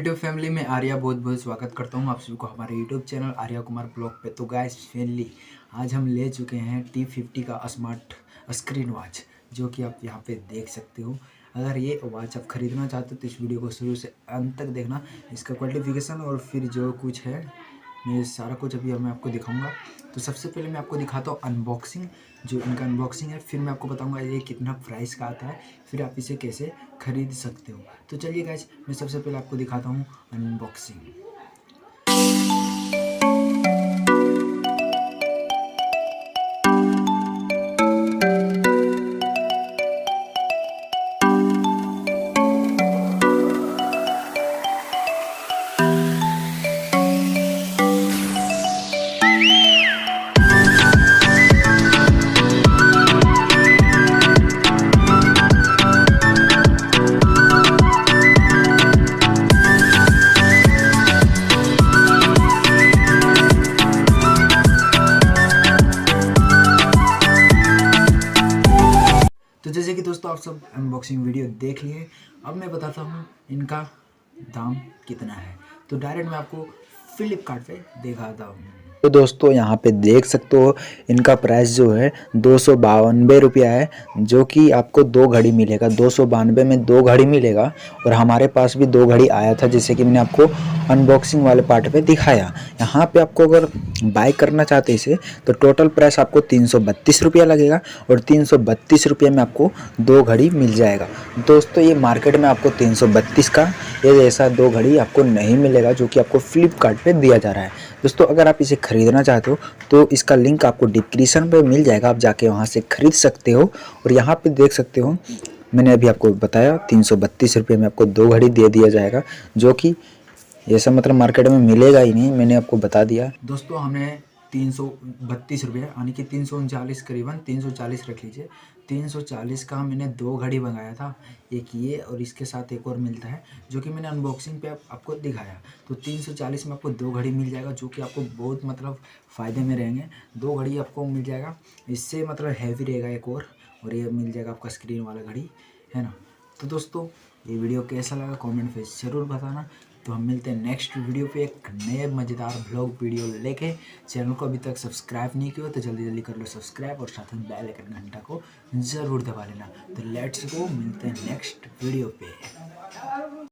YouTube family में आर्या बहुत बहुत स्वागत करता हूँ आप सभी को हमारे YouTube channel Arya Kumar blog पे। तो गाइस फाइनली आज हम ले चुके हैं T50 का स्मार्ट स्क्रीन वॉच, जो कि आप यहाँ पे देख सकते हो। अगर ये वॉच आप ख़रीदना चाहते हो तो इस वीडियो को शुरू से अंत तक देखना। इसका क्वालिफिकेशन और फिर जो कुछ है मैं सारा कुछ अभी मैं आपको दिखाऊंगा। तो सबसे पहले मैं आपको दिखाता हूँ अनबॉक्सिंग, जो इनका अनबॉक्सिंग है। फिर मैं आपको बताऊंगा ये कितना प्राइस का आता है, फिर आप इसे कैसे खरीद सकते हो। तो चलिए गाइस, मैं सबसे पहले आपको दिखाता हूँ अनबॉक्सिंग। तो जैसे कि दोस्तों आप सब अनबॉक्सिंग वीडियो देख लिए, अब मैं बताता हूँ इनका दाम कितना है। तो डायरेक्ट मैं आपको फ्लिपकार्ट पे दिखाता हूँ। तो दोस्तों यहाँ पे देख सकते हो इनका प्राइस जो है 292 रुपया है, जो कि आपको 2 घड़ी मिलेगा। 292 में 2 घड़ी मिलेगा। और हमारे पास भी 2 घड़ी आया था, जैसे कि मैंने आपको अनबॉक्सिंग वाले पार्ट पे दिखाया। यहाँ पे आपको अगर बाय करना चाहते इसे तो टोटल प्राइस आपको 332 रुपया लगेगा, और 332 रुपये में आपको 2 घड़ी मिल जाएगा। दोस्तों ये मार्केट में आपको 332 का ये जैसा 2 घड़ी आपको नहीं मिलेगा, जो कि आपको फ्लिपकार्ट पे दिया जा रहा है। दोस्तों अगर आप इसे ख़रीदना चाहते हो तो इसका लिंक आपको डिस्क्रिप्शन पे मिल जाएगा, आप जाके वहाँ से ख़रीद सकते हो। और यहाँ पे देख सकते हो मैंने अभी आपको बताया 332 रुपये में आपको 2 घड़ी दे दिया जाएगा, जो कि ऐसा मतलब मार्केट में मिलेगा ही नहीं, मैंने आपको बता दिया। दोस्तों हमने 332 रुपये यानी कि 339 करीबन 340 रख लीजिए। 340 का मैंने 2 घड़ी मंगाया था, एक ये और इसके साथ एक और मिलता है, जो कि मैंने अनबॉक्सिंग पे आपको दिखाया। तो 340 में आपको 2 घड़ी मिल जाएगा, जो कि आपको बहुत मतलब फ़ायदे में रहेंगे। 2 घड़ी आपको मिल जाएगा, इससे मतलब हैवी रहेगा एक और ये मिल जाएगा आपका स्क्रीन वाला घड़ी, है ना। तो दोस्तों ये वीडियो कैसा लगा कमेंट पे ज़रूर बताना। तो हम मिलते हैं नेक्स्ट वीडियो पे एक नए मज़ेदार ब्लॉग वीडियो लेके। चैनल को अभी तक सब्सक्राइब नहीं किया तो जल्दी जल्दी कर लो सब्सक्राइब, और साथ में बेल आइकन घंटा को ज़रूर दबा लेना। तो लेट्स गो, मिलते हैं नेक्स्ट वीडियो पे।